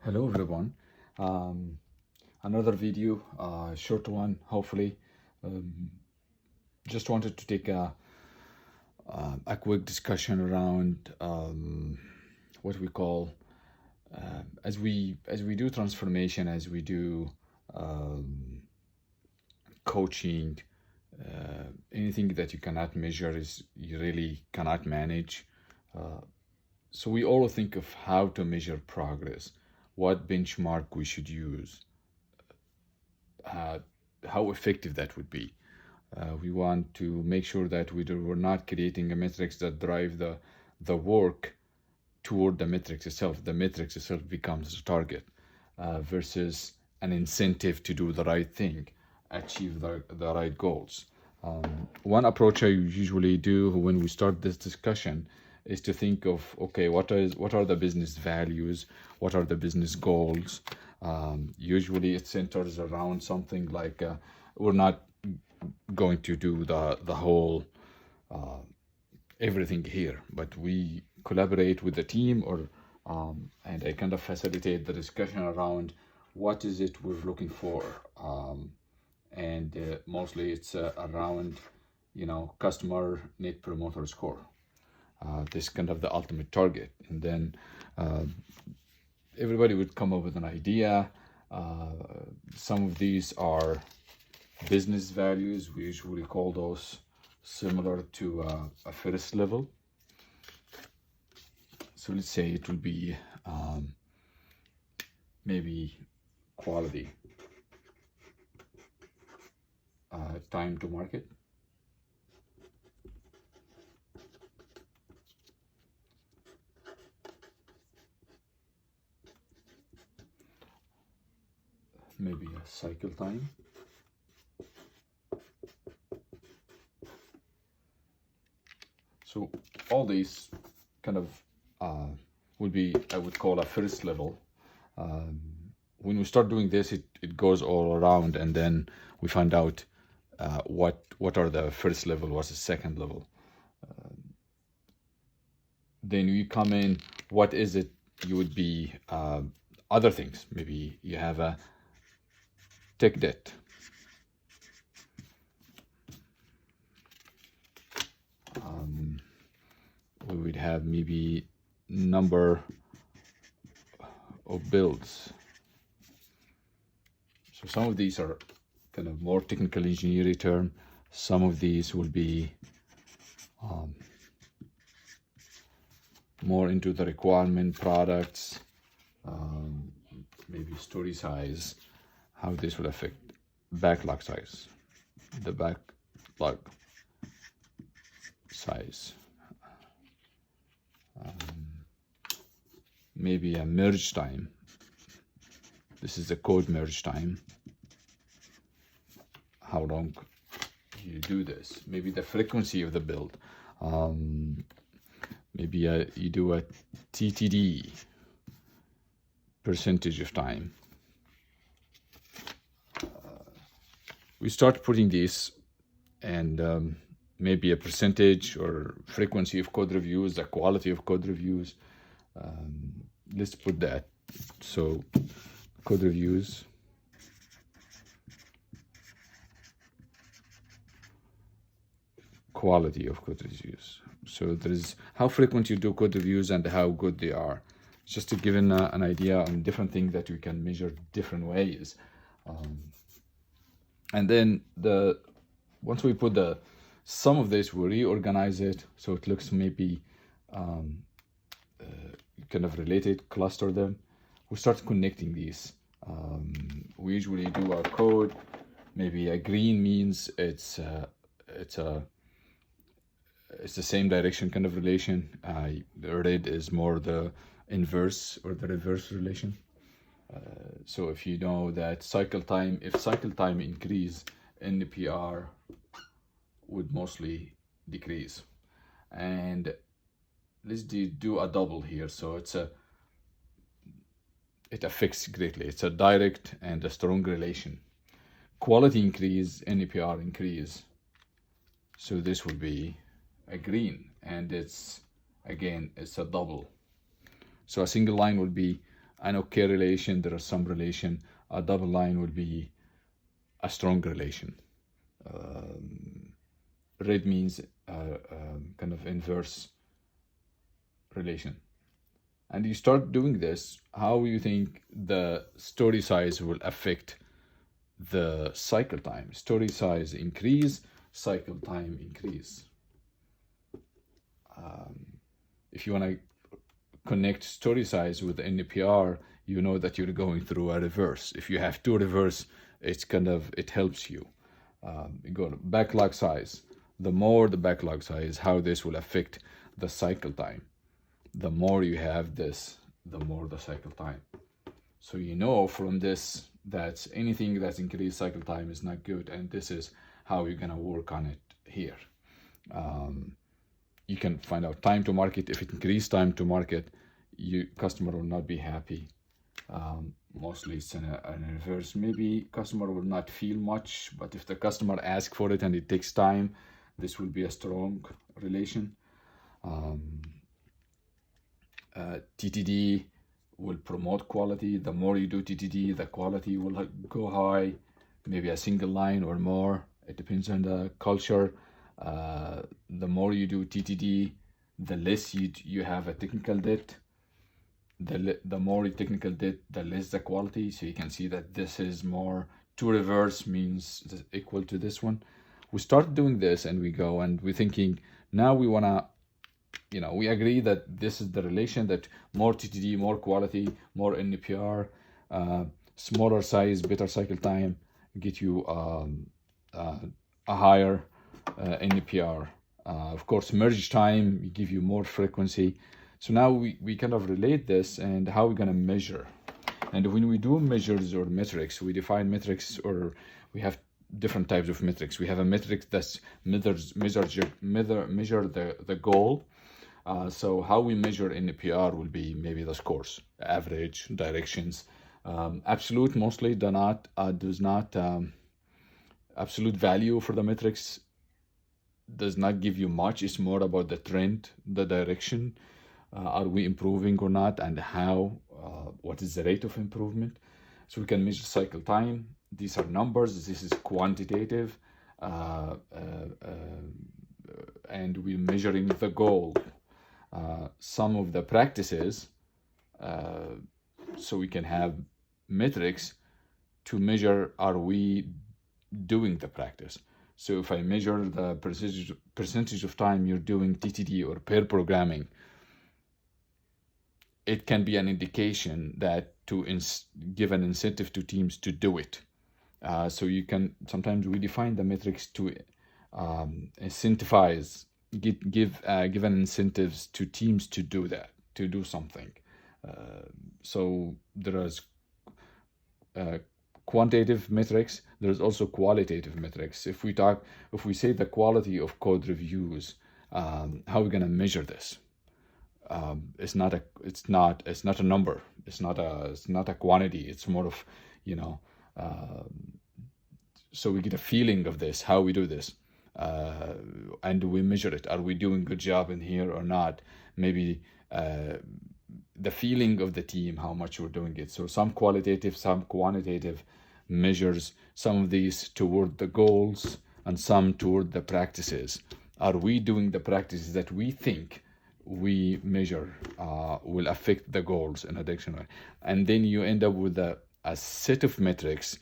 Hello everyone. Um, Another video, short one, hopefully. Um, just wanted to take a quick discussion around what we call as we do transformation, as we do um, coaching. Anything that you cannot measure is you really cannot manage. So we all think of how to measure progress, what benchmark we should use, uh, how effective that would be. We want to make sure that we're not creating a metrics that drive the work toward the metrics itself. The metrics itself becomes the target versus an incentive to do the right thing, achieve the right goals. One approach I usually do when we start this discussion is to think of, okay, what are the business values, what are the business goals. Usually it centers around something like we're not going to do the whole everything here, but we collaborate with the team, or and I kind of facilitate the discussion around what is it we're looking for, and mostly it's around customer net promoter score. This kind of the ultimate target, and then everybody would come up with an idea. Some of these are business values. We usually call those similar to a first level. So let's say it will be maybe quality, time to market, maybe a cycle time, so all these kind of would be, I would call, a first level. When we start doing this, it goes all around, and then we find out what are the first level, what's the second level. Then you come in, what is it? You would be other things. Maybe you have a tech debt. We would have maybe number of builds. So some of these are kind of more technical engineering term. Some of these will be more into the requirement products, maybe story size, how this will affect backlog size, the backlog size. Maybe a merge time. This is the code merge time. How long you do this? Maybe the frequency of the build. Maybe you do a TTD, percentage of time. We start putting these, and maybe a percentage or frequency of code reviews, the quality of code reviews. Let's put that. So code reviews, quality of code reviews. So there is how frequent you do code reviews and how good they are. Just to give an idea on different things that we can measure different ways. And then once we put some of this, we reorganize it so it looks maybe kind of related, cluster them. We start connecting these. We usually do our code. Maybe a green means it's the same direction kind of relation. The red is more the inverse or the reverse relation. So if you know that if cycle time increase, NPR would mostly decrease. And let's do a double here. So it affects greatly. It's a direct and a strong relation. Quality increase, NPR increase. So this would be a green, and it's a double. So a single line would be I know correlation, there are some relation. A double line will be a strong relation. Red means kind of inverse relation. And you start doing this, how you think the story size will affect the cycle time? Story size increase, cycle time increase. If you want to connect story size with NPR, you know that you're going through a reverse. If you have two reverse, it helps you. You go to backlog size. The more the backlog size, how this will affect the cycle time. The more you have this, the more the cycle time. So you know from this that anything that's increased cycle time is not good, and this is how you're gonna work on it here. You can find out time to market. If it increased time to market, customer will not be happy. Mostly it's in a reverse. Maybe customer will not feel much, but if the customer asks for it and it takes time, this will be a strong relation. TTD will promote quality. The more you do TTD, the quality will go high, maybe a single line or more. It depends on the culture. The more you do TTD, the less you have a technical debt. The more technical debt, the less the quality. So you can see that this is more, two reverse means equal to this one. We start doing this and we go and we're thinking, now we want to, we agree that this is the relation, that more TTD, more quality, more NPR, smaller size, better cycle time, get you a higher NPR. Of course, merge time give you more frequency. So now we kind of relate this and how we're going to measure. And when we do measures or metrics, we define metrics, or we have different types of metrics. We have a metric that measure the goal. So how we measure NPR will be maybe the scores, average, directions. Absolute mostly does not absolute value for the metrics does not give you much. It's more about the trend, the direction. Are we improving or not, and how? What is the rate of improvement? So we can measure cycle time. These are numbers. This is quantitative, and we're measuring the goal. Some of the practices, so we can have metrics to measure, are we doing the practice? So if I measure the percentage of time you're doing TTD or pair programming, it can be an indication that to give an incentive to teams to do it. So you can, sometimes we define the metrics to incentivize, give incentives to teams to do that, to do something. So there is quantitative metrics. There's also qualitative metrics. If we say the quality of code reviews, how are we going to measure this? It's not a number. It's not a quantity. It's more of, so we get a feeling of this, how we do this, and we measure it. Are we doing a good job in here or not? Maybe the feeling of the team, how much we're doing it. So some qualitative, some quantitative measures, some of these toward the goals and some toward the practices. Are we doing the practices that we think we measure will affect the goals in a dictionary? And then you end up with a set of metrics,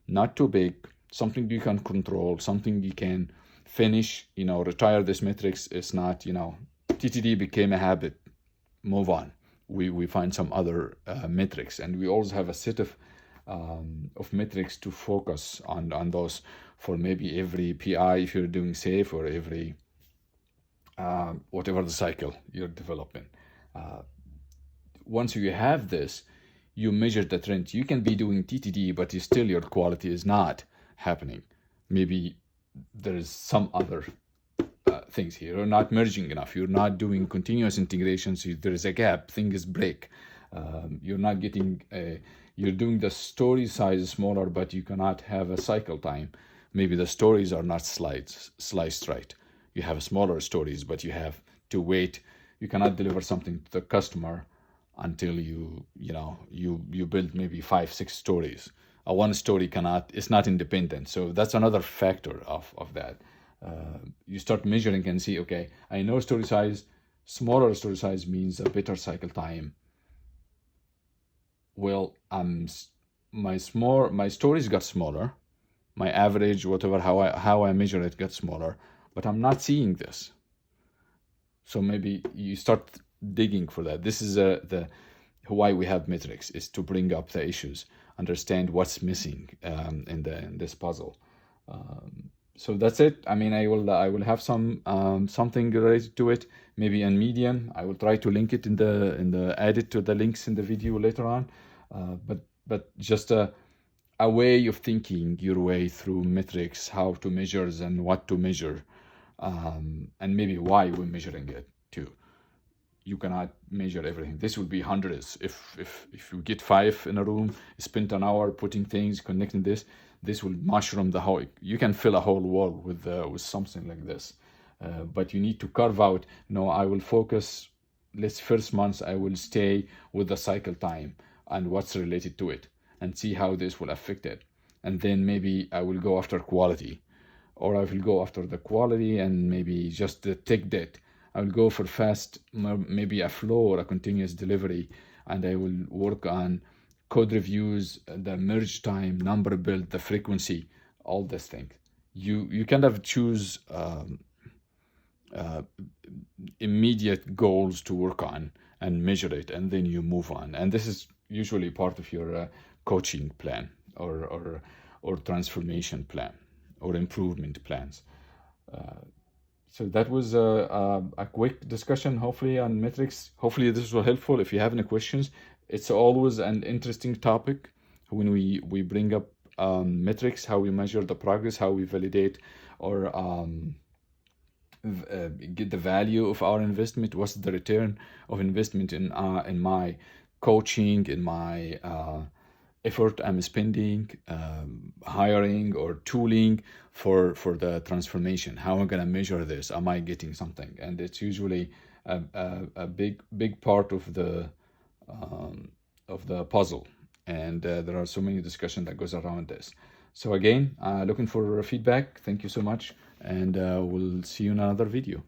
not too big, something you can control, something you can finish, retire this metrics. It's not, TTD became a habit, move on. We find some other metrics, and we also have a set of metrics to focus on those for maybe every PI if you're doing safe, or every whatever the cycle you're developing. Once you have this, you measure the trend. You can be doing TTD, but still your quality is not happening. Maybe there is some other things here. You're not merging enough. You're not doing continuous integration. So there is a gap. Things break. You're not getting you're doing the story size smaller, but you cannot have a cycle time. Maybe the stories are not sliced right. You have smaller stories, but you have to wait. You cannot deliver something to the customer until you build maybe 5, 6 stories. One story it's not independent. So that's another factor of that. You start measuring and see, okay, I know smaller story size means a better cycle time. Well, my stories got smaller, my average, whatever, how I measure it, got smaller, but I'm not seeing this. So maybe you start digging for that. This is the why we have metrics, is to bring up the issues, understand what's missing in this puzzle. So that's it. I mean, I will have something related to it, maybe on Medium. I will try to link it in the add it to the links in the video later on. But just a way of thinking your way through metrics, how to measure and what to measure, and maybe why we're measuring it too. You cannot measure everything. This would be hundreds. If you get 5 in a room, spend an hour putting things, connecting this will mushroom the whole. You can fill a whole wall with something like this. But you need to carve out. No, I will focus. First month I will stay with the cycle time and what's related to it, and see how this will affect it. And then maybe I will go after quality, or I will go after the quality and maybe just the tech debt. I will go for fast, maybe a flow or a continuous delivery, and I will work on code reviews, the merge time, number build, the frequency, all this thing. You kind of choose immediate goals to work on and measure it, and then you move on. And this is usually part of your coaching plan or transformation plan or improvement plans. So that was a quick discussion, hopefully, on metrics. Hopefully this was helpful. If you have any questions, it's always an interesting topic when we bring up metrics, how we measure the progress, how we validate or get the value of our investment, what's the return of investment in my coaching, in my effort I'm spending, hiring or tooling for the transformation. How am I going to measure this? Am I getting something? And it's usually a big part of the puzzle. And there are so many discussions that goes around this. So again, looking for feedback. Thank you so much, and we'll see you in another video.